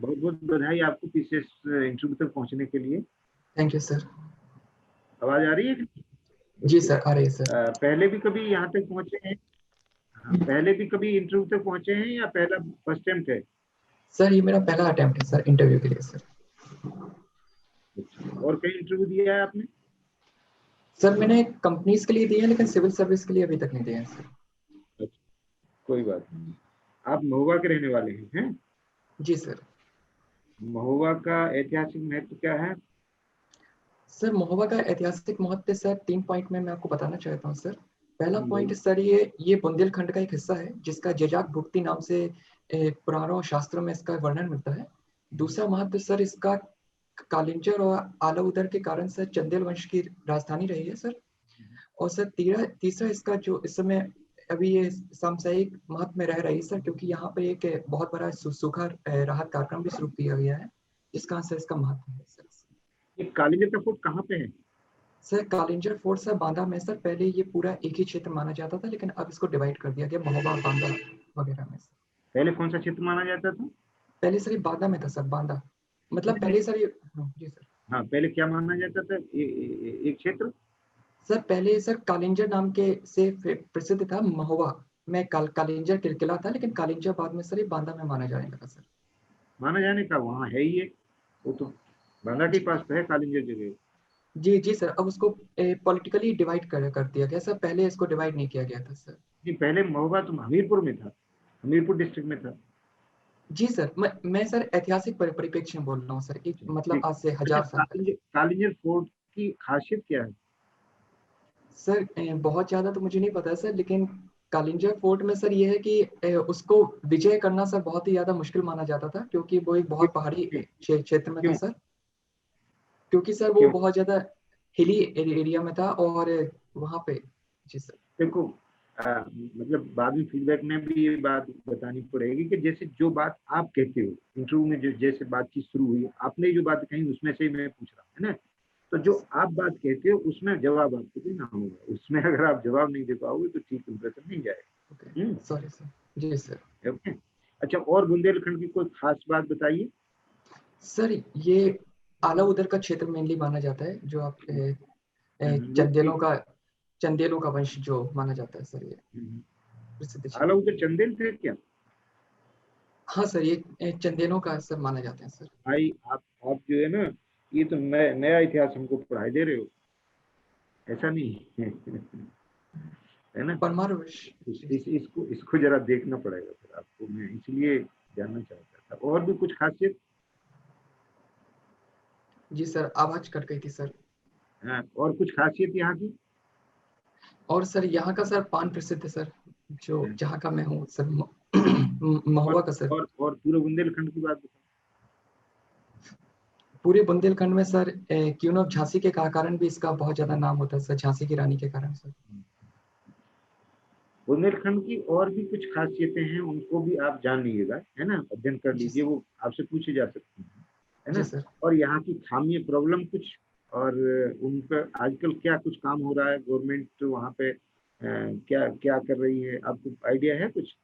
बहुत बहुत बधाई आपको पीसीएस इंटरव्यू तक पहुंचने के लिए। Thank you sir. आवाज आ रही है? जी ओके। सर, आ रही है सर। पहले भी कभी यहाँ तक पहुंचे हैं? हाँ, पहले भी कभी इंटरव्यू तक पहुंचे हैं या पहला फर्स्ट अटेम्प्ट है? सर ये मेरा पहला अटेम्प्ट है सर इंटरव्यू के लिए सर। अच्छा, और कहीं इंटरव्यू दिया है आपने? सर मैंने कंपनीज के लिए दिए हैं, लेकिन सिविल सर्विस के लिए अभी तक नहीं दिए हैं सर। अच्छा, कोई बात नहीं। आप महुआ के रहने वाले हैं? जी सर। महुआ का ऐतिहासिक महत्व क्या है? सर महोबा का ऐतिहासिक महत्व सर 3 पॉइंट में मैं आपको बताना चाहता हूँ सर। पहला पॉइंट बोलिए। सर ये बुंदेलखंड का एक हिस्सा है जिसका जजाक भुक्ति नाम से पुराणों शास्त्रों में इसका वर्णन मिलता है। दूसरा महत्व सर इसका कालिंजर और आलाउदर के कारण सर चंदेल वंश की राजधानी रही है सर। और सर तीसरा इसका जो इस समय अभी ये सामसायिक महत्व में रह रही है सर, क्योंकि यहाँ पे एक बहुत बड़ा सूखा राहत कार्यक्रम भी शुरू किया गया है, इसका सर इसका महत्व है सर। ये कालिंजर का फोर्ट कहाँ पे है? Sir Kalinjar fort sir Banda में सर, पहले ये पूरा एक ही क्षेत्र माना जाता था, लेकिन अब इसको डिवाइड कर दिया गया महोबा बांदा वगैरह में सर। पहले कौन सा क्षेत्र माना जाता था? पहले सर ये बांदा में था सर, बांदा मतलब नहीं, पहले सर ये। हाँ, जी सर। हाँ, पहले क्या माना जाता था? एक क्षेत्र। सर पहले सर कालिंजर नाम के से प्रसिद्ध था महोबा में कालिंजर किला था, लेकिन कालिंजर बाद में सर ये बांदा में माना जाने लगा सर। माना जाने का वहाँ है ही है, वो तो बांदा के जी पास तो है कालिंजर जगह। जी जी सर, अब उसको पॉलिटिकली डिवाइड कर दिया गया सर, पहले इसको डिवाइड नहीं किया गया था सर। जी, पहले महोबा तो हमीरपुर में था, हमीरपुर डिस्ट्रिक्ट में था। जी सर, मैं सर ऐतिहासिक परिप्रेक्ष्य में बोल रहा हूँ सर, कि मतलब ठीक। आज से अच्छा, 1000 साल पहले। कालिंजर फोर्ट की खासियत क्या है? सर बहुत ज्यादा तो मुझे नहीं पता है सर, लेकिन कालिंजर फोर्ट में सर ये है कि उसको विजय करना सर बहुत ही ज्यादा मुश्किल माना जाता था, क्योंकि वो एक क्यों? बहुत पहाड़ी क्यों? क्षेत्र में था क्यों? सर। क्योंकि सर वो क्यों? बहुत ज्यादा हिली एरिया में था, और वहां पे। जी सर। देखो, मतलब बाद में फीडबैक में भी ये बात बतानी पड़ेगी कि जैसे जो बात आप कहते हो इंटरव्यू में, जो जैसे बातचीत शुरू हुई, आपने जो बात कही उसमें से मैं पूछ रहा हूँ, है ना? तो जी जो सर। आप बात कहते हो उसमें जवाब आपको देना होगा, उसमें अगर आप जवाब नहीं दे पाओगे तो ठीक इंप्रेशन नहीं ओके। जाएगा। Sorry sir. जी सर। ओके। अच्छा, और बुंदेलखंड की कोई खास बात बताइए। सर ये आला उदर का क्षेत्र मेनली माना जाता है, जो आप वो चंदेलों का वंश जो माना जाता है सर, ये प्रसिद्ध आला क्षेत्र। उधर चंदेल थे क्या? हाँ सर, ये चंदेलों का सब माना जाता है सर। भाई, आप जो है ना, ये तो नया इतिहास हमको पढ़ाई दे रहे हो, ऐसा नहीं है। है ना? परमार वंश। जी इसको जरा देखना पड़ेगा फिर आपको, मैं इसलिए जानना चाहता था। और भी कुछ खासियत? जी सर, आवाज कट गई थी सर। हाँ, और कुछ खासियत यहाँ की? और सर यहाँ का सर पान प्रसिद्ध है सर, जो हाँ, जहाँ का मैं हूँ सर, और महुआ का सर। पूरे बुंदेलखंड की बात बताओ। पूरे बुंदेलखंड में सर क्वीन ऑफ झांसी के कारण भी इसका बहुत ज्यादा नाम होता है सर, झांसी की रानी के कारण सर। बुंदेलखंड की और भी कुछ खासियतें हैं, उनको भी आप जान लीजिएगा, है ना, अध्ययन कर जी लीजिए, वो आपसे पूछे जा सकते हैं, है जी ना? सर। और यहाँ की खामी प्रॉब्लम कुछ, और उन पर आजकल क्या कुछ काम हो रहा है, गवर्नमेंट वहाँ पे क्या क्या कर रही है, आपको आइडिया है कुछ?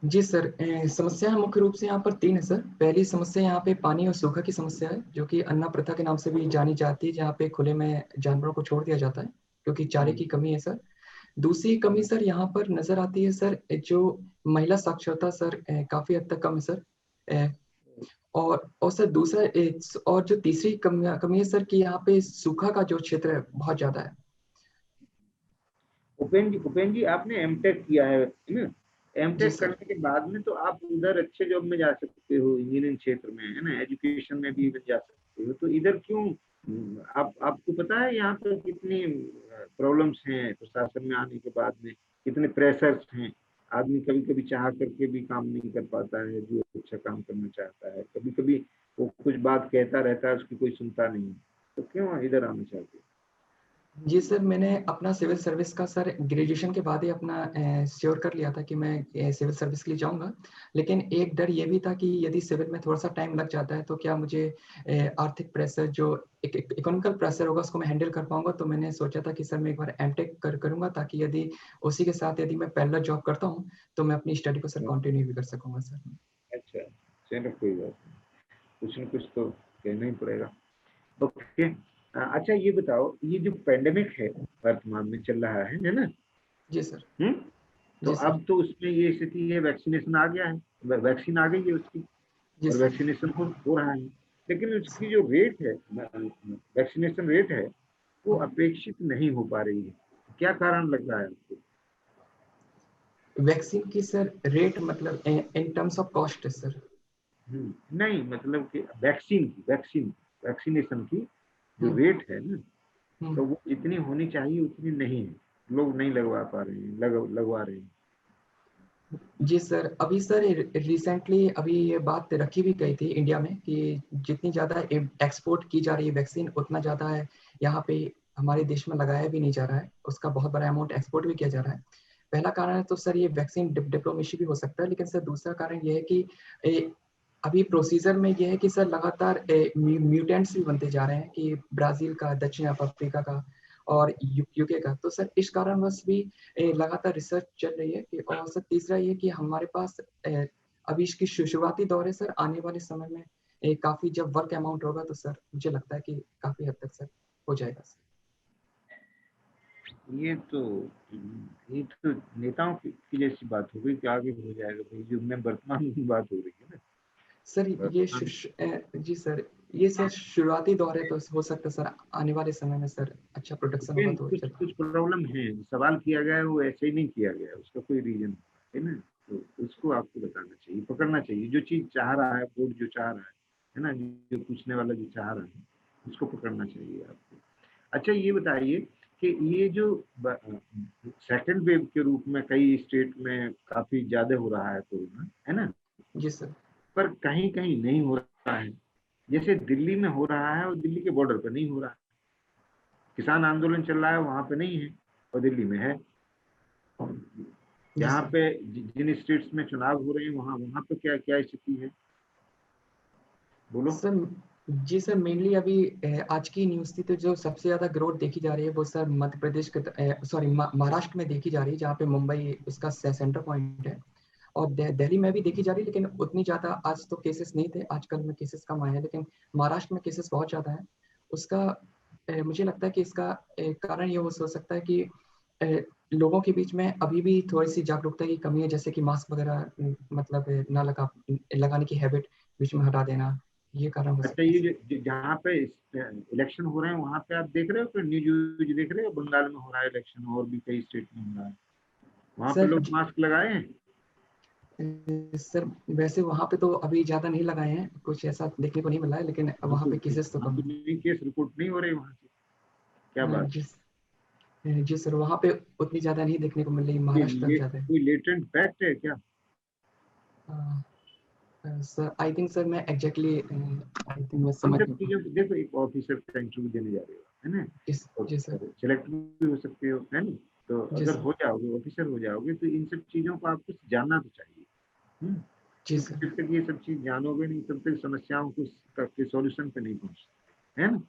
जी सर, समस्या मुख्य रूप से यहाँ पर 3 है सर। पहली समस्या यहाँ पे पानी और सूखा की समस्या है, जो कि अन्ना प्रथा के नाम से भी जानी जाती है, जहाँ पे खुले में जानवरों को छोड़ दिया जाता है क्योंकि चारे की कमी है सर। दूसरी कमी सर यहाँ पर नजर आती है सर, जो महिला साक्षरता सर काफी हद तक कम है सर। अ, और सर दूसरा और जो तीसरी कमी है सर, कि यहाँ पे सूखा का जो क्षेत्र है बहुत ज्यादा है। उपेन जी, आपने एमटेक किया है ना? जी एमटेक सर। करने के बाद में तो आप उधर अच्छे जॉब में जा सकते हो, इंजीनियरिंग क्षेत्र में, है ना, एजुकेशन में भी जा सकते हो, तो इधर क्यों? आपको पता है यहाँ पर कितनी प्रॉब्लम्स हैं प्रशासन में आने के बाद में, कितने प्रेशर्स हैं? आदमी कभी कभी चाह करके भी काम नहीं कर पाता है, जो अच्छा काम करना चाहता है, कभी कभी वो कुछ बात कहता रहता है, उसकी कोई सुनता नहीं है, तो क्यों इधर आना चाहते हैं? जी सर, मैंने अपना सिविल सर्विस का सर ग्रेजुएशन के बाद ही अपना श्योर कर लिया था कि मैं सिविल सर्विस के लिए जाऊंगा। लेकिन एक डर ये भी था कि यदि सिविल में थोड़ा सा टाइम लग जाता है तो क्या मुझे आर्थिक प्रेशर, जो इकोनॉमिकल प्रेशर होगा, उसको मैं हैंडल कर पाऊंगा। तो मैंने सोचा था कि सर मैं एक बार एमटेक करूंगा, ताकि यदि उसी के साथ यदि मैं पैरेलल जॉब करता हूँ तो मैं अपनी स्टडी को सर कंटिन्यू भी कर सकूंगा सर। अच्छा, चलो कोई बात नहीं। कुछ न कुछ तो कहना ही पड़ेगा। ओके, अच्छा ये बताओ, ये जो पेंडेमिक है वर्तमान में चल रहा है ना? जी सर। तो जी सर। अब तो उसमें ये स्थिति है, वैक्सीनेशन आ गया है, वैक्सीन आ गई है उसकी, जी और सर। वैक्सीनेशन हो रहा है, लेकिन उसकी जो रेट है, वैक्सीनेशन रेट है, वो अपेक्षित नहीं हो पा रही है। क्या कारण लग रहा है आपको? वैक्सीन की सर रेट मतलब in terms of cost sir? नहीं, मतलब कि वैक्सीनेशन की जो हम्म, रेट है ना, तो हम्म। वो जितनी होनी चाहिए उतनी नहीं है, लोग नहीं लगवा पा रहे हैं, लगवा रहे हैं। जी सर, अभी सर रिसेंटली अभी ये बात रखी भी गई थी इंडिया में कि जितनी ज़्यादा एक्सपोर्ट की जा रही है वैक्सीन, उतना ज़्यादा है यहाँ पे हमारे देश में लगाया भी नहीं जा रहा है, उसका बहुत बड़ा अमाउंट एक्सपोर्ट भी किया जा रहा है। पहला कारण है तो सर ये वैक्सीन डिप्लोमेसी भी हो सकता है, लेकिन सर दूसरा कारण ये है कि अभी प्रोसीजर में ये है कि सर लगातार म्यूटेंट्स भी बनते जा रहे हैं कि ब्राजील का, दक्षिण अफ्रीका का और यूके का। तो सर इस कारणवश भी लगातार रिसर्च चल रही है कि, और सर तीसरा ये कि हमारे पास अभी इसकी शुरुआती दौर है सर, आने वाले समय में काफी जब वर्क अमाउंट होगा तो सर मुझे लगता है कि काफी हद तक सर हो जाएगा सर। ये तो ये तो नेताओं की जैसी बात हो गई कि आगे हो जाएगा भाई, जो में वर्तमान में बात हो रही है ना। सर ये वर्तमान जी सर, ये सर शुरुआती दौर है तो हो सकता है सर आने वाले समय में सर अच्छा प्रोडक्शन होगा लेकिन तो कुछ सर। कुछ प्रॉब्लम है, सवाल किया गया है वो ऐसे ही नहीं किया गया, उसका कोई रीजन है ना, तो उसको आपको बताना चाहिए, पकड़ना चाहिए, जो चीज चाह रहा है बोर्ड, जो चाह रहा है ना, जो पूछने वाला जो चाह रहा है उसको पकड़ना चाहिए आपको। अच्छा ये बताइए कि ये जो सेकंड वेव के रूप में कई स्टेट में काफी ज्यादा हो रहा है कोरोना, है ना, जी सर। पर कहीं कहीं नहीं हो रहा है, जैसे दिल्ली में हो रहा है और दिल्ली के बॉर्डर पर नहीं हो रहा है, किसान आंदोलन चल रहा है वहां पे नहीं है और दिल्ली में है, जी यहाँ सर। पे जिन स्टेट्स में चुनाव हो रहे हैं वहां वहां पे क्या क्या स्थिति है, बोलो। सर जी सर, मेनली अभी आज की न्यूज़ थी तो जो सबसे ज्यादा ग्रोथ देखी जा रही है वो सर मध्य प्रदेश के सॉरी महाराष्ट्र में देखी जा रही है, जहाँ पे मुंबई उसका सेंटर पॉइंट है। और दिल्ली में भी देखी जा रही है, लेकिन उतनी ज्यादा आज तो केसेस नहीं थे, आजकल में केसेस कम आए हैं, लेकिन महाराष्ट्र में केसेस बहुत ज्यादा है। उसका मुझे लगता है कि इसका कारण ये हो सकता है कि लोगों के बीच में अभी भी थोड़ी सी जागरूकता की कमी है, जैसे कि मास्क वगैरह मतलब ना लगाने की हैबिट बीच में हटा देना, ये कारण हो अच्छा सकता है ये सर। जहाँ पे इलेक्शन हो रहे हैं वहां पे आप देख रहे हो कि न्यूज देख रहे हो, बंगाल में हो रहा है इलेक्शन और भी कई स्टेट में हो रहा है, वहां पे सर लोग मास्क लगाए हैं? सर वैसे वहां पे तो अभी ज्यादा नहीं लगाए हैं, कुछ ऐसा देखने को नहीं मिला है, लेकिन वहां वहां तो पे केसेस तो वहां कम तो है। नहीं, केस रिपोर्ट नहीं हो रही वहां से, क्या बात जी जी सर, वहां पे उतनी ज्यादा नहीं देखने को मिल रही, है? महाराष्ट्र तरफ ज्यादा है। कोई लेटेंट फैक्ट है क्या? सर आई थिंक सर मैं एग्जैक्टली आई थिंक मैं इन समझ सब नहीं पाऊँ। चीजों को देखो, एक ऑफिसर का इंटरव्यू देने जा रहे हो, है ना, तो जी सर। सिलेक्ट भी हो सकते हो, है ना, तो जी अगर सर। हो जाओगे, ऑफिसर हो जाओगे, तो इन सब चीजों को आपको जानना तो चाहिए। हम्म, जी क्योंकि सर। जब तक ये सब चीज जानोगे नहीं तब तक समस्याओं को के सॉल्यूशन पे नहीं पहुंच सकते, है ना।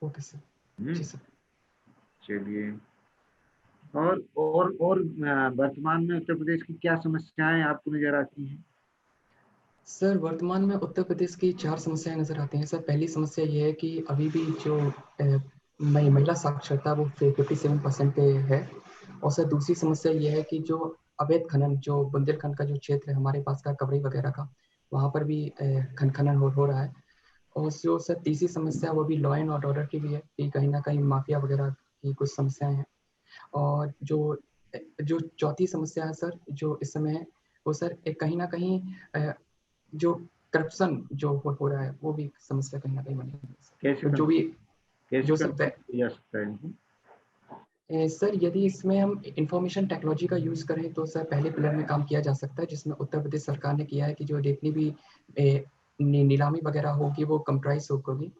Okay sir. हम्म, जी सर। चलिए, और वर्तमान में उत्तर प्रदेश की क्या समस्याएं आपको नजर आती हैं? सर वर्तमान में उत्तर प्रदेश की 4 समस्याएं नजर आती हैं सर। पहली समस्या ये है कि अभी भी जो महिला साक्षरता वो 57% पे है। और सर दूसरी समस्या ये है कि जो अवैध खनन, जो बुंदेलखंड का जो क्षेत्र है हमारे पास का, कबरी वगैरह का, वहाँ पर भी खनन हो रहा है। और जो सर तीसरी समस्या वो भी लॉ एंड ऑर्डर की भी है कि कहीं ना कहीं माफिया वगैरह की कुछ समस्याएं हैं। और जो जो चौथी समस्या है सर जो इस समय है, वो सर कहीं ना कहीं जो करप्शन जो हो रहा है वो भी समस्या कहीं ना कहीं बनी हुई है कैसे सर। जो भी कैसे जो कंट्रोल सर किया जा सकता है इनको? सर यदि इसमें हम इंफॉर्मेशन टेक्नोलॉजी का यूज करें तो सर पहले पिलर में काम किया जा सकता है, जिसमें उत्तर प्रदेश सरकार ने किया है कि जो जितनी भी नीलामी वगैरह होगी वो कंप्राइज होगी।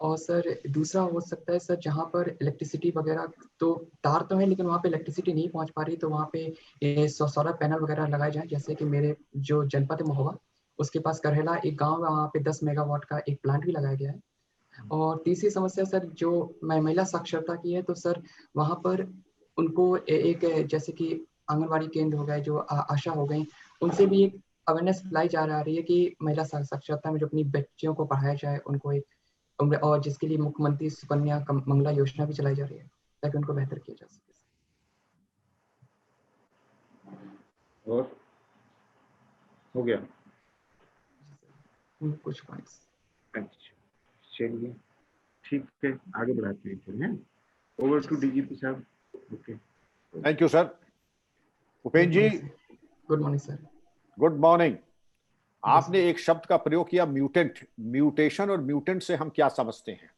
और सर दूसरा हो सकता है सर जहाँ पर इलेक्ट्रिसिटी वगैरह, तो तार तो है लेकिन वहाँ पे इलेक्ट्रिसिटी नहीं पहुँच पा रही, तो वहाँ पे सोलर पैनल वगैरह लगाए जाए, जैसे कि मेरे जो जनपद है महोबा, उसके पास करहला एक गाँव है, वहाँ पे 10 मेगावाट का एक प्लांट भी लगाया गया है। और तीसरी समस्या सर जो महिला साक्षरता की है, तो सर वहाँ पर उनको एक जैसे कि आंगनवाड़ी केंद्र हो गए, जो आशा हो गई, उनसे भी एक अवेयरनेस फैलाई जा रही है कि महिला साक्षरता में जो अपनी बच्चियों को पढ़ाया जाए, उनको एक और जिसके लिए मुख्यमंत्री सुकन्या मंगला योजना भी चलाई जा रही है ताकि उनको बेहतर किया जा सके। और हो गया कुछ पॉइंट्स। अच्छा चलिए ठीक है, आगे बढ़ाते हैं फिर, हैं। ओवर टू डीजीपी साहब। Okay, thank you sir. Upendra ji, good morning sir. Good morning. आपने एक शब्द का प्रयोग किया, म्यूटेंट। म्यूटेशन और म्यूटेंट से हम क्या समझते हैं?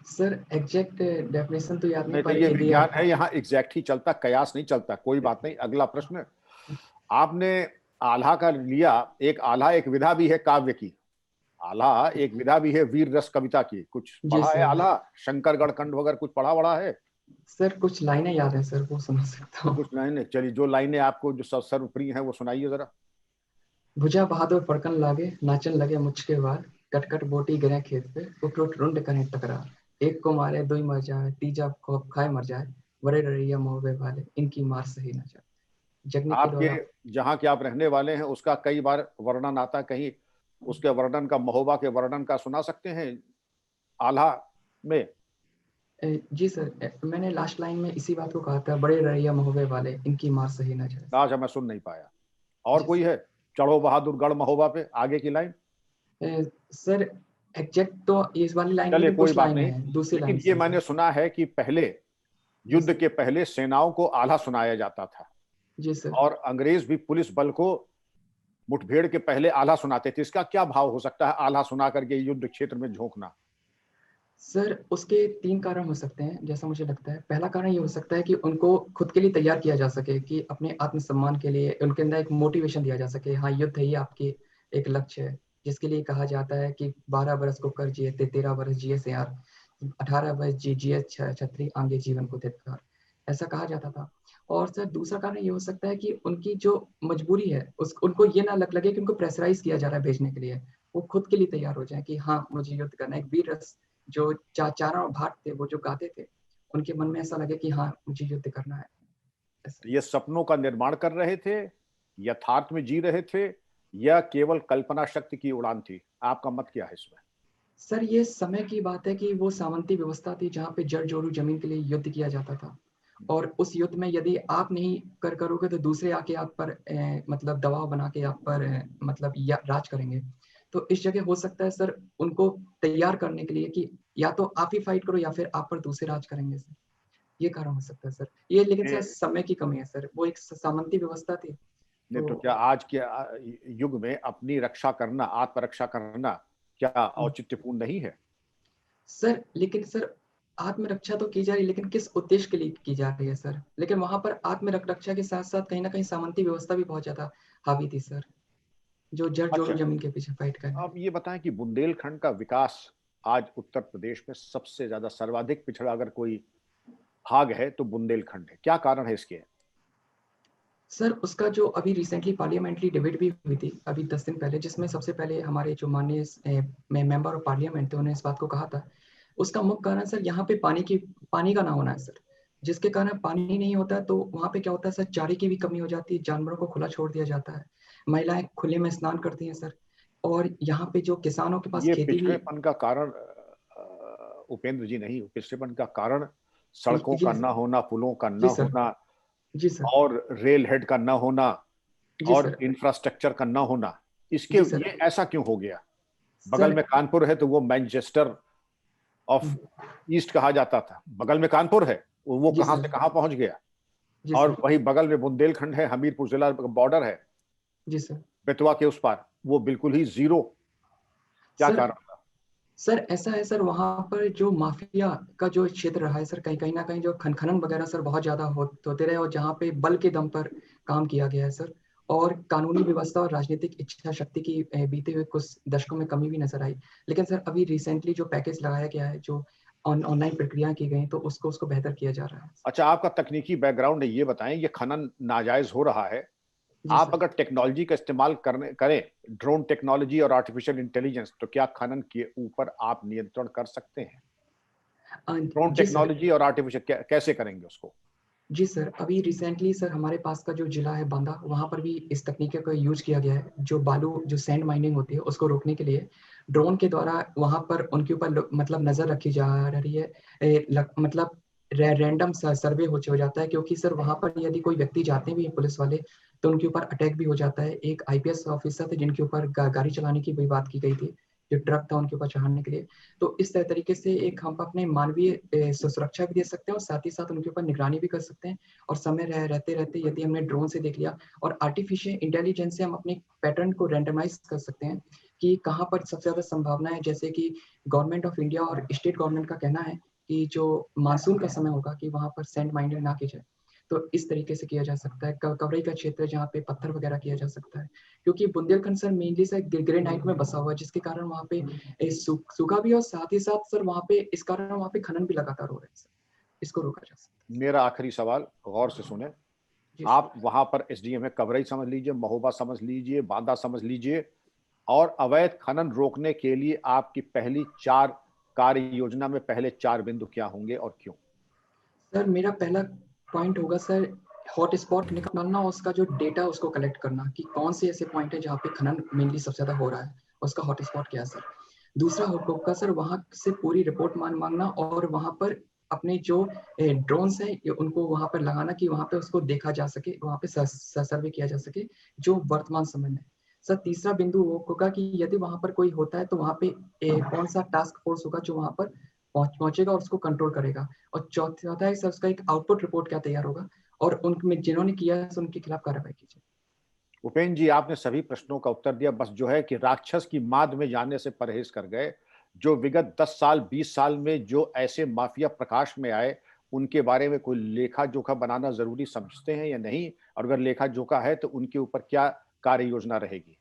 सर एग्जैक्ट डेफिनेशन तो याद नहीं, पर ये विज्ञान है, यहाँ एग्जैक्ट ही चलता, कयास नहीं चलता। कोई बात नहीं, अगला प्रश्न। आपने आल्हा का लिया, एक आल्हा एक विधा भी है काव्य की, आल्हा एक विधा भी है वीर रस कविता की। कुछ पढ़ा है आल्हा, शंकरगढ़ खंड वगैरह कुछ पढ़ा है? सर कुछ लाइनें याद है सर, वो सुना सकता हूँ। कुछ लाइनें, चलिए जो लाइनें आपको जो सर्वप्रिय है वो सुनाइए जरा। भुजा बहादुर फड़कन लागे, नाचन लगे मुझके वार, कटकट बोटी गिरे खेत पे, उकरुट रुंड करें टकरार, एक को मारे दुई मर जाए, तीजा खौफ खाए मर जाए, वरे ररिया मोहबे वाले, इनकी मार सही न जाए। जगने के आपके जहाँ के आप रहने वाले हैं उसका कई बार वर्णन आता, कहीं उसके वर्णन का, महोबा के वर्णन का सुना सकते हैं आल्हा में? जी सर, मैंने लास्ट लाइन में इसी बात को कहा था, बड़े ररिया मोहबे वाले, इनकी मार सही न जाए। आज मैं सुन नहीं पाया। और कोई है? चढ़ो बहादुर गढ़ महोबा पे, आगे की लाइन। सर एग्जैक्ट तो इस वाली लाइन चलिए में कोई कुछ बात लाइन नहीं, है, दूसरी लेकिन लाइन ये मैंने सुना है कि पहले युद्ध के पहले सेनाओं को आल्हा सुनाया जाता था। जी सर। और अंग्रेज भी पुलिस बल को मुठभेड़ के पहले आल्हा सुनाते थे। इसका क्या भाव हो सकता है, आल्हा सुना करके युद्ध क्षेत्र में झोंकना? सर उसके 3 कारण हो सकते हैं जैसा मुझे लगता है। पहला कारण ये हो सकता है कि उनको खुद के लिए तैयार किया जा सके, कि अपने आत्मसम्मान के लिए उनके अंदर एक मोटिवेशन दिया जा सके। हाँ, युद्ध ही आपकी एक लक्ष्य है, जिसके लिए कहा जाता है कि 12 बरस को कर जिए, 13 बरस जिए से यार, 18 बरस जिए छत्री आगे जीवन को धिक्कार, ऐसा कहा जाता था। और सर दूसरा कारण ये हो सकता है कि उनकी जो मजबूरी है, उनको ये ना लगे कि उनको प्रेशराइज किया जा रहा है भेजने के लिए। वो खुद के लिए तैयार हो जाए कि हाँ मुझे युद्ध करना है। एक वीर रस जो चारों भाट थे, वो जो गाते थे, उनके मन में ऐसा लगे कि हाँ मुझे युद्ध करना है। ये सपनों का निर्माण कर रहे थे, यथार्थ में जी रहे थे, या केवल कल्पना शक्ति की उड़ान थी? आपका मत क्या है इसमें? सर ये समय की बात है कि वो सामंती व्यवस्था थी जहाँ पे जड़ जोड़ू जमीन के लिए युद्ध किया जाता था, और उस युद्ध में यदि आप नहीं करोगे तो दूसरे आके आप पर मतलब दबाव बना के आप पर मतलब राज करेंगे। तो इस जगह हो सकता है सर उनको तैयार करने के लिए कि या तो आप ही फाइट करो या फिर आप पर दूसरे राज करेंगे सर। ये कारण हो सकता है सर ये, लेकिन सर समय की कमी है सर, वो एक सामंती व्यवस्था थी। नहीं तो क्या आज के युग में अपनी रक्षा करना, आत्मरक्षा करना क्या औचित्यपूर्ण नहीं है? सर लेकिन सर आत्मरक्षा तो की जा रही है, लेकिन किस उद्देश्य के लिए की जा रही है सर? लेकिन वहां पर आत्मरक्षा के साथ साथ कहीं ना कहीं सामंती व्यवस्था भी बहुत ज्यादा हावी थी सर, जो जड़ जोड़ू जमीन के पीछे फाइट कर। अब ये बताएं कि बुंदेलखंड का विकास आज उत्तर प्रदेश में सबसे ज्यादा सर्वाधिक पिछड़ा अगर कोई भाग है तो बुंदेलखंड है। क्या कारण है इसके? सर उसका जो अभी रिसेंटली पार्लियामेंट्री डिबेट भी हुई थी अभी 10 दिन पहले, जिसमें सबसे पहले हमारे जो माननीय मेंबर ऑफ पार्लियामेंट थे उन्होंने इस बात को कहा था। उसका मुख्य कारण सर यहाँ पे पानी का ना होना है सर, जिसके कारण पानी नहीं होता है तो वहाँ पे क्या होता है सर, चारे की भी कमी हो जाती है, जानवरों को खुला छोड़ दिया जाता है, महिलाएं खुले में स्नान करती हैं सर, और यहाँ पे जो किसानों के पास ये खेती भी। पिछड़ेपन का कारण उपेंद्र जी नहीं, पिछड़ेपन का कारण सड़कों का ना होना, पुलों का ना होना, जी सर, और रेल हेड का ना होना, और इंफ्रास्ट्रक्चर का ना होना। इसके ये ऐसा क्यों हो गया? बगल में कानपुर है तो वो मैनचेस्टर ऑफ ईस्ट कहा जाता था, बगल में कानपुर है, वो कहां से कहां पहुंच गया? और वही बगल में बुंदेलखंड है, हमीरपुर जिला बॉर्डर है जी सर, बेतवा के उस पार, वो बिल्कुल ही जीरो। क्या कारण था? सर ऐसा है सर, वहां पर जो माफिया का जो क्षेत्र रहा है सर, कहीं ना कहीं जो खनन वगैरह सर बहुत ज्यादा होते रहे, और जहाँ पे बल के दम पर काम किया गया है सर, और कानूनी व्यवस्था और राजनीतिक इच्छा शक्ति की बीते हुए कुछ दशकों में कमी भी नजर आई। लेकिन सर अभी रिसेंटली जो पैकेज लगाया गया है, जो ऑनलाइन प्रक्रिया की गई, तो उसको बेहतर किया जा रहा है। अच्छा, आपका तकनीकी बैकग्राउंड है, ये बताएं, ये खनन नाजायज हो रहा है, आप अगर टेक्नोलॉजी का इस्तेमाल करें, ड्रोन टेक्नोलॉजी और आर्टिफिशियल इंटेलिजेंस, तो क्या खनन के ऊपर आप नियंत्रण कर सकते हैं? ड्रोन टेक्नोलॉजी और आर्टिफिशियल कैसे करेंगे उसको? जी सर, अभी रिसेंटली सर हमारे पास का जो जिला है बांदा, वहाँ पर भी इस तकनीक का यूज किया गया है। जो बालू, जो सैंड माइनिंग होती है, उसको रोकने के लिए ड्रोन के द्वारा वहाँ पर उनके ऊपर मतलब नजर रखी जा रही है। मतलब रैंडम सर्वे हो जाता है, क्योंकि सर वहाँ पर यदि कोई व्यक्ति जाते भी हैं पुलिस वाले, तो उनके ऊपर अटैक भी हो जाता है। एक आईपीएस ऑफिसर थे जिनके ऊपर गाड़ी चलाने की भी बात की गई थी, जो ट्रक था उनके ऊपर चढ़ाने के लिए। तो इस तरीके से एक हम अपने मानवीय सुरक्षा भी दे सकते हैं और साथ ही साथ उनके ऊपर निगरानी भी कर सकते हैं। और समय रहते रहते यदि हमने ड्रोन से देख लिया और आर्टिफिशियल इंटेलिजेंस से हम अपने पैटर्न को रैंडमाइज कर सकते हैं कि कहाँ पर सबसे ज्यादा संभावना है। जैसे कि गवर्नमेंट ऑफ इंडिया और स्टेट गवर्नमेंट का कहना है कि जो मानसून का समय होगा कि वहां पर सैंड माइनिंग ना की जाए, तो इस तरीके से किया जा सकता है। कवरई का क्षेत्र है जहाँ पे पत्थर वगैरह किया जा सकता है, क्योंकि Bundelkhand sir mainly sir granite में बसा हुआ है, जिसके कारण वहाँ पे सूखा भी और साथ ही साथ सर वहाँ पे इस कारण वहाँ पे खनन भी लगातार हो रहे हैं सर। इसको रोका जा सकता है। मेरा आखिरी सवाल गौर से सुने। आप वहां पर एसडीएम है, कवरई समझ लीजिए, महोबा समझ लीजिए, बांदा समझ लीजिए, और अवैध खनन रोकने के लिए आपकी पहली 4 कार्य योजना में पहले 4 बिंदु क्या होंगे और क्यों? सर मेरा पहला पॉइंट होगा सर हॉट स्पॉट निकालना और उसका जो डेटा उसको कलेक्ट करना कि कौन से ऐसे पॉइंट है जहाँ पे खनन मेनली सबसे ज्यादा हो रहा है, उसका हॉट स्पॉट क्या है सर। दूसरा होगा सर वहाँ से पूरी रिपोर्ट मांगना और वहाँ पर अपने जो ड्रोन्स है उनको वहाँ पर लगाना कि वहाँ पे उसको देखा जा सके, वहाँ पे सर्वे किया जा सके जो वर्तमान समय में। सर तीसरा बिंदु वो होगा कि यदि वहाँ पर कोई होता है तो वहाँ पे कौन सा टास्क फोर्स होगा जो वहाँ पर पहुंचेगा और उसको कंट्रोल करेगा। और चौथा है सर उसका एक आउटपुट रिपोर्ट क्या तैयार होगा और उनमें जिन्होंने किया है उनके खिलाफ कार्रवाई कीजिए। उपेंद्र जी, आपने सभी प्रश्नों का उत्तर दिया। बस जो है कि राक्षस की माद में जाने से परहेज कर गए। जो विगत 10 साल 20 साल में जो ऐसे माफिया प्रकाश में आए, उनके बारे में कोई लेखा जोखा बनाना जरूरी समझते हैं या नहीं? और अगर लेखा जोखा है तो उनके ऊपर क्या कार्य योजना रहेगी?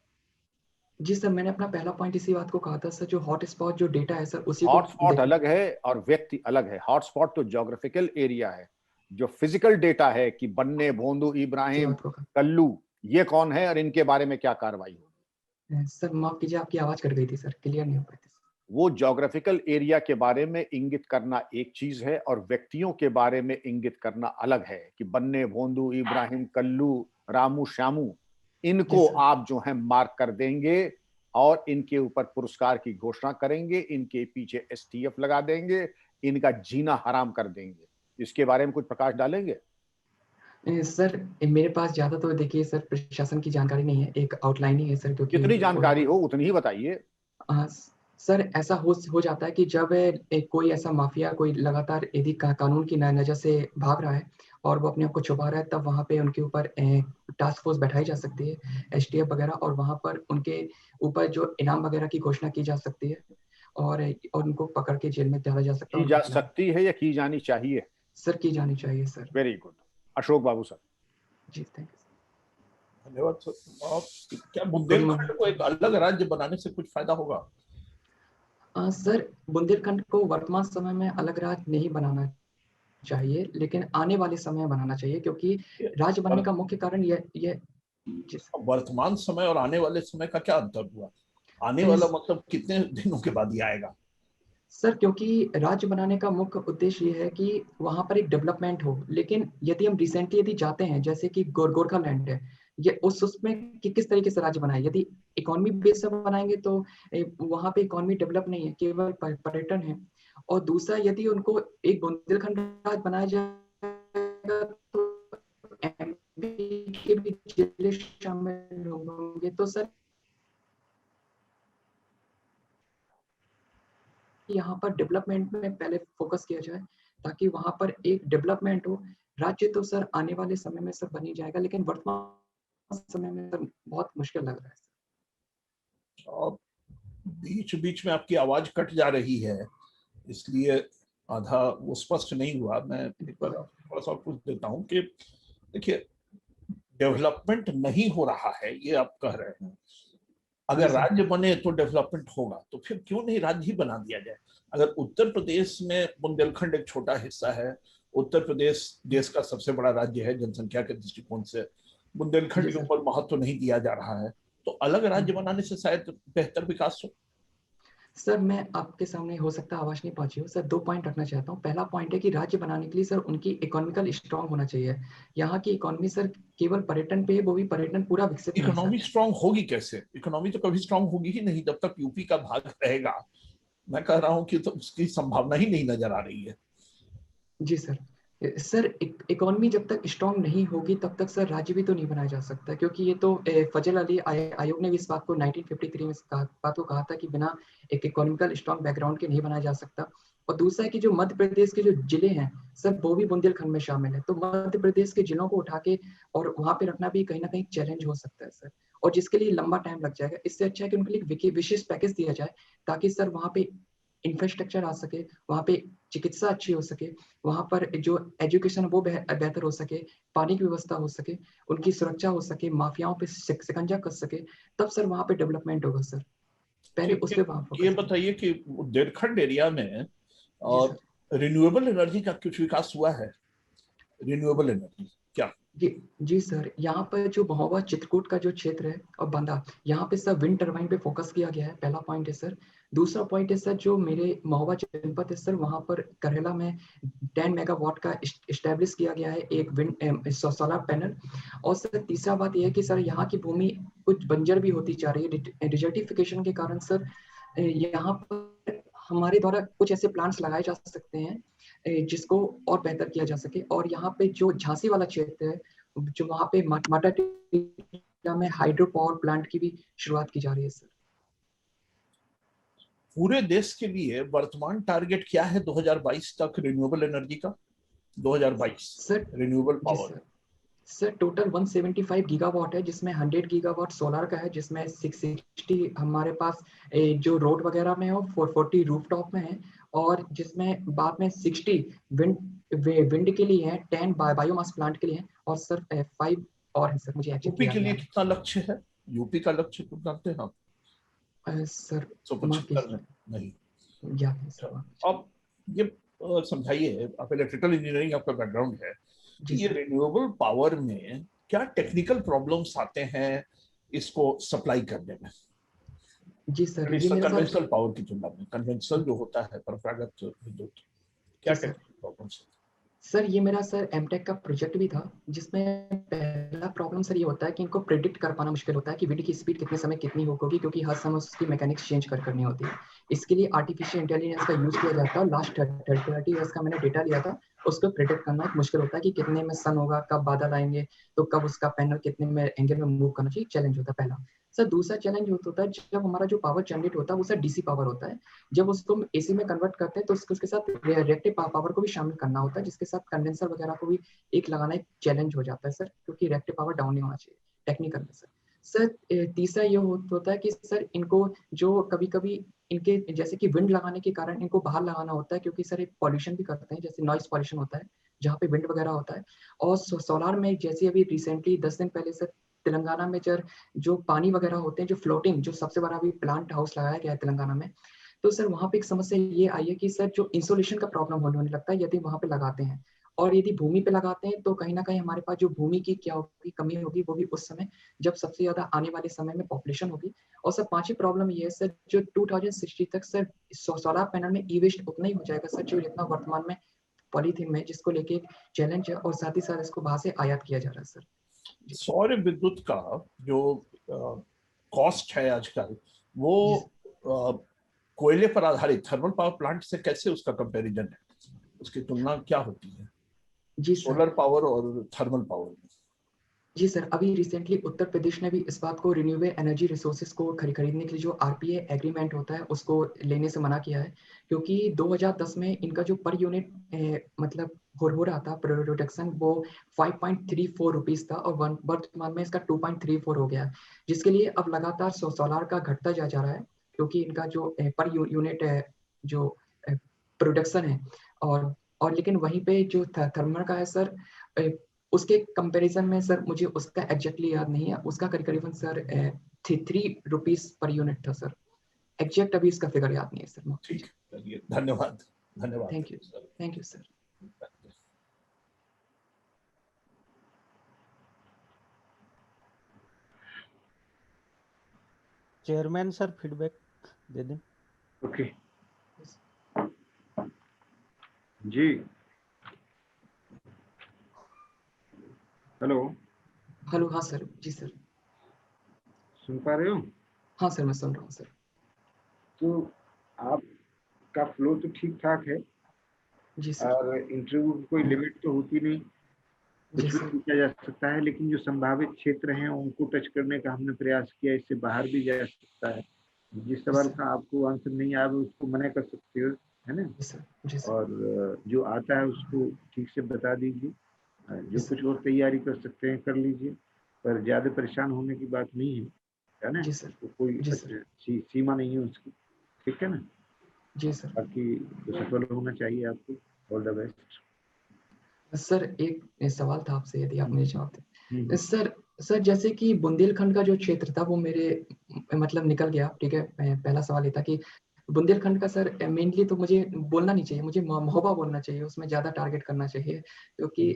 जी सर, मैंने अपना पहला पॉइंट इसी बात को कहा था सर, जो हॉट स्पॉट जो डेटा है सर उसी को हॉटस्पॉट अलग है और व्यक्ति अलग है। हॉटस्पॉट तो ज्योग्राफिकल एरिया है। जो फिजिकल डेटा है कि बन्ने, भोंदू, इब्राहिम, बात को कहा। कल्लू, ये कौन है और इनके बारे में क्या कार्रवाई होगी? सर माफ कीजिए, आपकी आवाज कट गई थी सर, क्लियर नहीं हो पाई थी। वो ज्योग्राफिकल एरिया के बारे में इंगित करना एक चीज है और व्यक्तियों के बारे में इंगित करना अलग है कि बन्ने, भोंदू, इब्राहिम, कल्लू, रामू, श्यामू, इनको आप जो है मार्क कर देंगे और इनके ऊपर पुरस्कार की घोषणा करेंगे, इनके पीछे एसटीएफ लगा देंगे, इनका जीना हराम कर देंगे। इसके बारे में कुछ प्रकाश डालेंगे? सर मेरे पास ज्यादा तो देखिए सर प्रशासन की जानकारी नहीं है, एक आउटलाइन ही है सर, क्योंकि जितनी जानकारी हो उतनी ही बताइए। सर ऐसा हो जाता है कि जब कोई ऐसा माफिया कोई लगातार यदि कानून की नजर से भाग रहा है और वो अपने आप को छुपा रहा है, तब वहाँ पे उनके ऊपर टास्क फोर्स बैठाई जा सकती है, एसटीएफ वगैरह, और वहाँ पर उनके ऊपर जो इनाम वगैरह की घोषणा की जा सकती है और उनको पकड़ के जेल में डाला जा सकता है। की जा सकती है या की जानी चाहिए? सर की जानी चाहिए sir. Very good. Ashok Babu sir. जी थैंक यू। धन्यवाद सर। क्या बुंदेलखंड को एक अलग राज्य बनाने से कुछ फायदा होगा? सर बुंदेलखंड को वर्तमान समय में अलग राज्य नहीं बनाना चाहिए, लेकिन आने वाले समय में बनाना चाहिए, क्योंकि राज्य बनने का मुख्य कारण ये वर्तमान समय और आने वाले समय का क्या अंतर हुआ? आने वाला मतलब कितने दिनों के बाद ही आएगा? सर क्योंकि राज्य बनाने का मुख्य उद्देश्य ये है कि वहां पर एक डेवलपमेंट हो, लेकिन यदि हम रिसेंटली यदि जाते हैं जैसे कि गोरखालैंड है, ये उसमें कि किस तरीके से राज्य बनाए, यदि इकोनॉमी बेस से बनाएंगे तो वहां पे इकोनॉमी डेवलप नहीं है, केवल पर्यटन है। और दूसरा, यदि उनको एक बुंदेलखंड राज्य बनाया जाएगा तो एमपी के भी जिले शामिल होंगे, तो सर यहाँ पर डेवलपमेंट में पहले फोकस किया जाए ताकि वहां पर एक डेवलपमेंट हो। राज्य तो सर आने वाले समय में सर बन ही जाएगा, लेकिन वर्तमान समय में सर बहुत मुश्किल लग रहा है सर। और बीच बीच में आपकी आवाज कट जा रही है, इसलिए आधा वो स्पष्ट नहीं हुआ। मैं एक बार थोड़ा सा पूछ देता हूँ कि देखिए, डेवलपमेंट नहीं हो रहा है ये आप कह रहे हैं। अगर राज्य बने तो डेवलपमेंट होगा, तो फिर क्यों नहीं राज्य ही बना दिया जाए? अगर उत्तर प्रदेश में बुंदेलखंड एक छोटा हिस्सा है, उत्तर प्रदेश देश का सबसे बड़ा राज्य है जनसंख्या के दृष्टिकोण से, बुंदेलखंड के ऊपर महत्व नहीं दिया जा रहा है, तो अलग राज्य बनाने से शायद बेहतर विकास हो। सर मैं आपके सामने हो सकता है आवाज नहीं पहुंची हो सर, 2 पॉइंट रखना चाहता हूँ। पहला पॉइंट है कि राज्य बनाने के लिए सर उनकी इकोनॉमिकल स्ट्रांग होना चाहिए। यहाँ की इकोनॉमी सर केवल पर्यटन पे है, वो भी पर्यटन पूरा विकसित नहीं इकोनॉमी सर। स्ट्रांग होगी कैसे? इकोनॉमी तो कभी स्ट्रांग होगी ही नहीं जब तक यूपी का भाग रहेगा। मैं कह रहा हूं कि तो उसकी संभावना ही नहीं नजर आ रही है। जी सर। सर इकोनॉमी जब तक स्ट्रांग नहीं होगी तब तक सर राज्य भी तो नहीं बनाया जा सकता, क्योंकि ये तो फजल अली आयोग ने भी इस बात को 1953 में बात को कहा था कि बिना एक इकोनॉमिकल स्ट्रांग बैकग्राउंड के नहीं बनाया जा सकता। और दूसरा है कि जो मध्य प्रदेश के जो जिले हैं सर वो भी बुंदेलखंड में शामिल है, तो मध्य प्रदेश के जिलों को उठा के और वहां पे रखना भी कहीं ना कहीं चैलेंज हो सकता है सर, और जिसके लिए लंबा टाइम लग जाएगा। इससे अच्छा है कि उनके लिए एक विशेष पैकेज दिया जाए, ताकि सर वहां पे इंफ्रास्ट्रक्चर आ सके, वहां पे चिकित्सा अच्छी हो सके, वहां पर जो एजुकेशन वो बेहतर हो सके, पानी की व्यवस्था हो सके, उनकी सुरक्षा हो सके, माफियाओं पे शिकंजा कस सके, तब सर वहां पे डेवलपमेंट होगा सर। पहले ठीक उस है। पे वहां ये फोकस करें। बताइए कि बुंदेलखंड एरिया में जी सर। रिन्यूएबल एनर्जी का कुछ विकास हुआ है? रिन्यूएबल एनर्जी क्या? जी जी सर, यहाँ पर जो महोबा चित्रकूट का जो क्षेत्र है और बांदा, यहाँ पे सर विंड टर्बाइन पे फोकस किया गया है, पहला पॉइंट है सर। दूसरा पॉइंट है सर, जो मेरे महोबा जनपद है सर, वहाँ पर करेला में 10 मेगावाट का इस्टेब्लिश किया गया है एक विंड सोलर पैनल। और सर तीसरा बात यह है कि सर यहाँ की भूमि कुछ बंजर भी होती जा रही है डिजर्टिफिकेशन के कारण सर। यहाँ पर हमारे द्वारा कुछ ऐसे प्लांट्स लगाए जा सकते हैं जिसको और बेहतर किया जा सके। और यहाँ पे जो झांसी वाला क्षेत्र है, जो वहाँ पे माटा टीला में हाइड्रो पावर प्लांट की भी शुरुआत की जा रही है सर। पूरे देश के लिए वर्तमान टारगेट क्या है 2022 तक रिन्यूएबल एनर्जी का? 2022 सर रिन्यूएबल जी power. Sir. Sir total 175 gigawatt है, जिसमें 100 गीगावाट सोलर का है, जिसमें 660 हमारे पास जो रोड वगैरह में है, और 440 रूफटॉप में है। और जिसमें बाद में 60 विंड विंड के लिए है, 10 बायोमास प्लांट के लिए है, और सर 5 और है सर, मुझे एक्चुअली यूपी के याद नहीं लिए आ कितना लक्ष्य है? यूपी का लक्ष्य कुछ जानते हैं आप? रहा सर। माफ 175 में? कीजिए, नहीं। याद नहीं सर, अच्छा, माफ कीजिए। अब ये समझाइए, आप इलेक्ट्रिकल इंजीनियरिंग आपका बैकग्राउंड है, जी कि ये सर। रिन्यूएबल पावर में क्या टेक्निकल प्रॉब्लम्स आते हैं इसको सप्लाई करने में जी सर, ये ट्रेडिशनल मेरे साथ। कन्वेंशनल पावर की तुलना में? कन्वेंशनल जो होता है परंपरागत विद्युत, क्या जी सर। Technical problems? सर ये मेरा सर एमटेक का प्रोजेक्ट भी था, जिसमें पहला प्रॉब्लम सर ये होता है कि इनको प्रिडिक्ट कर पाना मुश्किल होता है कि विंड की स्पीड कितने समय कितनी होगी, क्योंकि हर समय उसकी मैकेनिक्स चेंज करनी होती है। इसके लिए आर्टिफिशियल इंटेलिजेंस का यूज किया जाता है। लास्ट 30 ईयर्स का मैंने डेटा लिया था, उसको प्रिडिक्ट करना एक मुश्किल होता है कि कितने में सन होगा, कब बादल आएंगे, तो कब उसका पैनल कितने में एंगल में मूव करना चाहिए। चैलेंज होता है पहला। सर दूसरा चैलेंज होता है जब हमारा जो पावर जनरेट होता है वो सर डीसी पावर होता है। जब उसको हम एसी में कन्वर्ट करते हैं तो उसके साथ रिएक्टिव पावर को भी शामिल करना होता है, जिसके साथ कंडेंसर वगैरह को भी एक लगाना एक चैलेंज हो जाता है सर, क्योंकि रिएक्टिव पावर डाउन नहीं होना चाहिए टेक्निकल में सर। सर तीसरा ये होता है कि सर इनको जो कभी कभी इनके जैसे कि विंड लगाने के कारण इनको बाहर लगाना होता है, क्योंकि सर एक पॉल्यूशन भी करते हैं, जैसे नॉइस पॉल्यूशन होता है जहाँ पे विंड वगैरह होता है। और सोलार में जैसे अभी रिसेंटली 10 दिन पहले सर तेलंगाना में सर जो पानी वगैरह होते हैं, जो फ्लोटिंग, जो सबसे बड़ा अभी प्लांट हाउस लगाया गया है तेलंगाना में, तो सर वहाँ पे एक समस्या ये आई है कि सर जो इंसोलेशन का प्रॉब्लम होने लगता है यदि वहाँ पे लगाते हैं। और यदि भूमि पे लगाते हैं तो कहीं ना कहीं हमारे पास जो भूमि की क्या होगी, कमी होगी, वो भी उस समय जब सबसे ज्यादा आने वाले समय में पॉपुलेशन होगी। और सर पांचवी प्रॉब्लम ये है सर, जो 2060 तक सर सोलर पैनल में ई वेस्ट उतना ही हो जाएगा सर, जो जितना वर्तमान में पॉलीथीन में, जिसको लेके एक चैलेंज है, और साथ ही साथ इसको बाहर से आयात किया जा रहा है सर। जी सौर विद्युत का जो कॉस्ट है आजकल, वो जी कोयले पर आधारित थर्मल पावर प्लांट से कैसे उसका कंपैरिजन है? उसकी तुलना क्या होती है जी सर। सोलर पावर और थर्मल पावर में? जी सर, अभी रिसेंटली उत्तर प्रदेश ने भी इस बात को रिन्यूएबल एनर्जी रिसोर्सेज को खरीदने के लिए जो आरपीए एग्रीमेंट होता है उसको लेने से मना किया है, क्योंकि 2010 में इनका जो पर यूनिट मतलब हो रहा था प्रोडक्शन, वो 5.34 रुपीज था, और वर्तमान में इसका 2.34 हो गया है, जिसके लिए अब लगातार सोलार का घटता जा रहा है, क्योंकि इनका जो पर यूनिट जो प्रोडक्शन है। और लेकिन वहीं पे जो थर्मल का है सर, उसके कंपैरिजन में सर मुझे उसका एग्जैक्टली याद नहीं है, उसका करीबन सर 3 रुपीज पर यूनिट था सर। एग्जैक्ट अभी इसका फिगर याद नहीं है सर। ठीक, चलिए, धन्यवाद। धन्यवाद thank you. Sir. Thank you sir. Chairman sir feedback दे दें। ओके जी। हेलो हेलो, हाँ सर, जी सर। सुन पा रहे हो? हाँ सर, मैं सुन रहा हूँ सर। तो आपका फ्लो तो ठीक ठाक है जी सर। और इंटरव्यू की कोई लिमिट तो होती नहीं, जी कुछ भी सर। पूछा जा सकता है, लेकिन जो संभावित क्षेत्र हैं उनको टच करने का हमने प्रयास किया, इससे बाहर भी जा सकता है। जिस सवाल का आपको आंसर नहीं आवे उसको मना कर सकते हो, है ना? जी सर। जी सर। और जो आता है उसको ठीक से बता दीजिए, जो जी कुछ सर। और तैयारी कर सकते हैं कर लीजिए, पर ज्यादा परेशान होने की बात नहीं है ना? जी सर। उसको कोई जी सर। सीमा नहीं है उसकी, ठीक है ना? जी सर। बाकी तो सफल होना चाहिए आपको। All the best. सर एक सवाल था आपसे, यदि आप मुझे जवाब दें। हम्म। सर जैसे कि बुंदेलखंड का जो क्षेत्र था वो मेरे मतलब निकल गया, ठीक है। पहला सवाल ये था कि बुंदेलखंड का सर मेनली तो मुझे बोलना नहीं चाहिए, मुझे महोबा बोलना चाहिए, उसमें ज्यादा टारगेट करना चाहिए, क्योंकि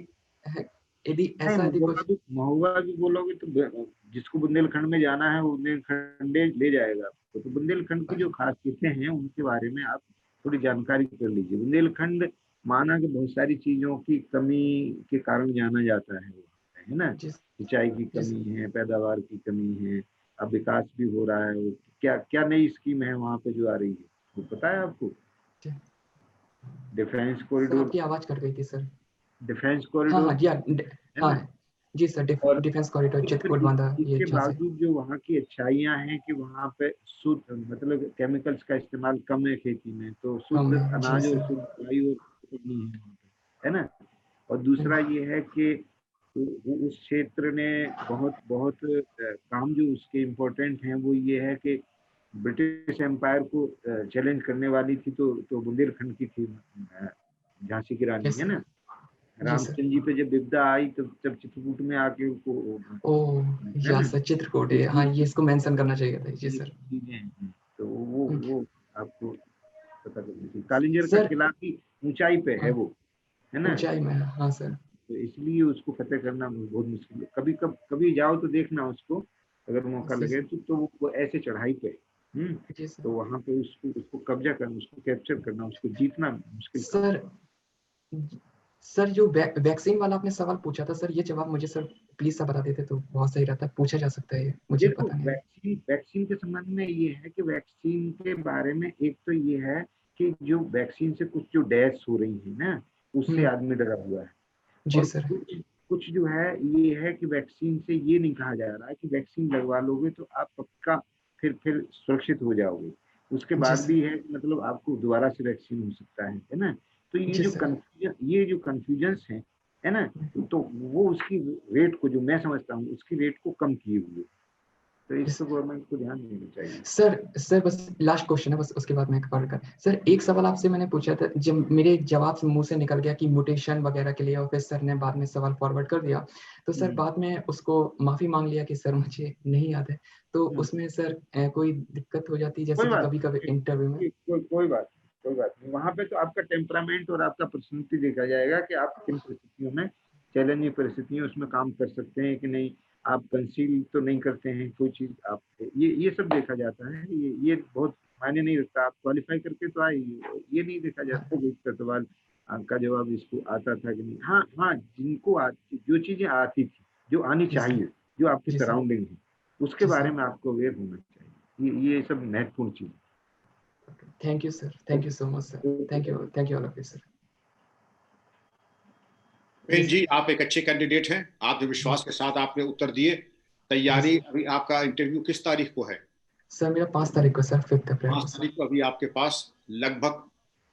यदि नहीं, ऐसा यदि कुछ। महुआ भी बोलोगे तो जिसको बुंदेलखंड में जाना है वो बुंदेलखंड ले जाएगा आपको। तो बुंदेलखंड की जो खासियतें हैं उनके बारे में आप थोड़ी जानकारी कर लीजिए। बुंदेलखंड माना कि बहुत सारी चीजों की कमी के कारण जाना जाता है ना? जी सिंचाई की जी कमी है, पैदावार की कमी है, अब विकास भी हो रहा है। क्या क्या नई स्कीम है वहाँ पे जो आ रही है, वो पता है आपको? जी। डिफेंस सर कॉरिडोर, आपकी आवाज कट गई थी सर। डिफेंस हाँ हाँ कॉरिडोर, जी, है हाँ ना? जी सर, और डिफेंस कॉरिडोर चित्रकूट बांधा, ये इसके जहाँ से। बावजूद जो वहाँ की अच्छाइयाँ हैं कि वहाँ पे शुद्ध, मतलब केमिकल्स का इस्तेमाल कम है खेती में, तो कम शुद्ध है जी अनाज और सर। शुद्ध दवाई और नहीं है वहाँ पे, है ना? और दूसरा ये है कि उस क्षेत्र ने बहुत बहुत काम जो उसके इम्पोर्टेंट हैं वो ये है कि ब्रिटिश एम्पायर को चैलेंज करने वाली थी तो बुंदेलखंड की थी, झांसी की रानी, यस है सर। ना? जी सर। रामचंद्र जी पे जब विपदा आई तब चित्रकूट में आके उनको, ओ है या ना? सर, चित्रकूट तो है, हाँ ये इसको मेंशन करना चाहिए था जी ये सर। चीजें हैं, तो हम्म। वो आपको पता करनी चाहिए। कालिंजर का सर किला की ऊंचाई पे है हाँ, वो, है ना? ऊंचाई में है, हाँ सर। तो इसलिए उसको फतेह करना बहुत मुश्किल है। कभी जाओ तो देखना उसको, अगर मौका जी लगे सर। तो वो ऐसे चढ़ाई पे है। जी सर। तो वहां पे उसको कब्जा करना, उसको कैप्चर करना, उसको जीतना मुश्किल काम सर सर जो वैक्सीन वाला आपने सवाल पूछा था सर, ये जवाब मुझे सर प्लीज सा बता देते तो बहुत सही रहता। पूछा जा सकता है, ये मुझे देखो, पता नहीं है। वैक्सीन के संबंध में ये है कि वैक्सीन के बारे में एक तो ये है कि जो वैक्सीन से कुछ जो डेथ्स हो रही है ना, उससे हम्म। आदमी डरा हुआ है। जी और सर। कुछ जो है ये है कि वैक्सीन से ये नहीं कहा जा रहा है कि वैक्सीन लगवा लोगे तो आप पक्का फिर सुरक्षित हो जाओगे। उसके जी बाद सर। भी है कि मतलब आपको दोबारा से वैक्सीन हो सकता है ना? तो जी सर। ये जो कंफ्यूजन्स है ना, तो वो उसकी रेट को, जो मैं समझता हूँ उसकी रेट को कम किए हुए, तो इस जी पे गवर्नमेंट को ध्यान देना चाहिए। सर बस लास्ट क्वेश्चन है, बस उसके बाद मैं कवर कर। सर एक सवाल आपसे मैंने पूछा था, जब मेरे जवाब से मुंह से निकल गया कि म्यूटेशन वगैरह के लिए, और फिर सर ने बाद में सवाल फॉरवर्ड कर दिया, तो सर बाद में उसको माफी मांग लिया कि सर मुझे नहीं याद है। तो उसमें सर कोई दिक्कत हो जाती है, जैसे कोई कि बात कभी कभी इंटरव्यू में। कोई बात नहीं। वहां पे तो आपका टेम्परामेंट और आपका पर्सनैलिटी देखा जाएगा कि आप किन परिस्थितियों में, चैलेंजिंग परिस्थितियों उसमें काम कर सकते हैं कि नहीं, आप कंसील तो नहीं करते हैं कोई चीज, आप ये सब देखा जाता है। ये बहुत मायने नहीं रखता। आप क्वालिफाई करके तो आए, ये नहीं देखा जाता कि इसका सवाल आपका जवाब इसको आता था कि नहीं। हाँ हाँ, जिनको जो चीजें आती थी, जो आनी जी सर। चाहिए, जो आपकी जी सर। सराउंडिंग है, उसके जी बारे सर। में आपको अवेयर होना चाहिए। ये सब महत्वपूर्ण चीज thank you sir, thank you so much sir, thank you all of you sir. बेन जी, आप एक अच्छे कैंडिडेट हैं, आत्मविश्वास के साथ आपने उत्तर दिए। तैयारी, अभी आपका इंटरव्यू किस तारीख को है? सर मेरा 5 तारीख को सर, 5 अप्रैल 5 को सर। तारीख को। अभी आपके पास लगभग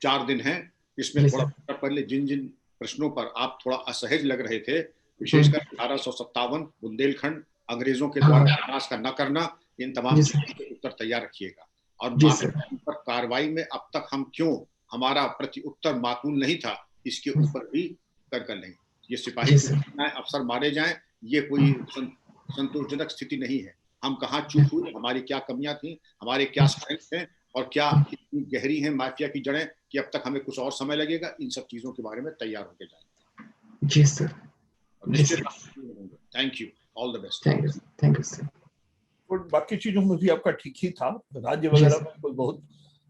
4 दिन हैं। इसमें जी थोड़ा सर। पहले जिन जिन प्रश्नों पर आप थोड़ा असहज लग रहे थे, हम्म। विशेषकर 1857, बुंदेलखंड, अंग्रेजों के द्वारा हाँ विनाश का न करना, इन तमाम जी चीजों सर। के उत्तर तैयार रखिएगा। और जी बाकी सर। पर कार्रवाई में अब तक हम क्यों, हमारा प्रति उत्तर माकूल नहीं था, इसके ऊपर भी कर लेंगे। ये सिपाही जी की सर। घटनाएं, अफसर मारे जाएं, ये कोई संतोषजनक स्थिति नहीं है। हम कहाँ चूक हुए, हमारी क्या कमियां थी, हमारे क्या स्ट्रेंथ हैं, और क्या इतनी गहरी है माफिया की जड़ें कि अब तक हमें कुछ और समय लगेगा। इन सब चीजों के बारे में तैयार होके जाएंगे। जी सर। निश्चित। Thank you, all the best. Thank you sir. और बाकी चीजों में भी आपका ठीक ही था, राज्य जी वगैरह सर। में कोई बहुत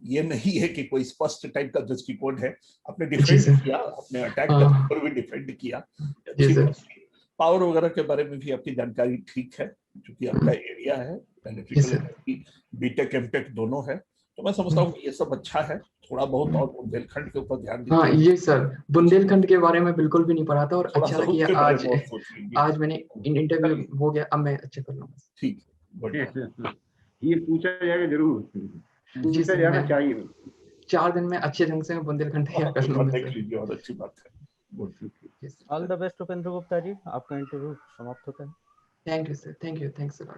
ये नहीं है कि कोई स्पष्ट टाइप का दृष्टिकोण है। आपने डिफेंड किया, आपने अटैक करने पर भी डिफेंड किया, अच्छी बात। पावर वगैरह के बारे में भी आपकी जानकारी ठीक है, क्योंकि आपका एरिया है, इलेक्ट्रिकल एनर्जी, बीटेक एमटेक दोनों है, तो मैं समझता हूँ ये सब अच्छा है। थोड़ा बहुत और बुंदेलखंड के ऊपर ध्यान दीजिए। हाँ ये सर, बुंदेलखंड के बारे में बिल्कुल भी नहीं पढ़ा था, और अच्छा किया आज मैंने इंटरव्यू हो गया, अब मैं अच्छा कर लूंगा। ठीक, ये पूछा जाएगा जरूर, पूछा जाना चाहिए। 4 दिन में अच्छे ढंग से बुंदेलखंड तैयार कर लूंगा सर। बहुत अच्छी बात है। All the best Upendra Gupta ji, आपका इंटरव्यू समाप्त होता है। Thank you sir, thanks a lot.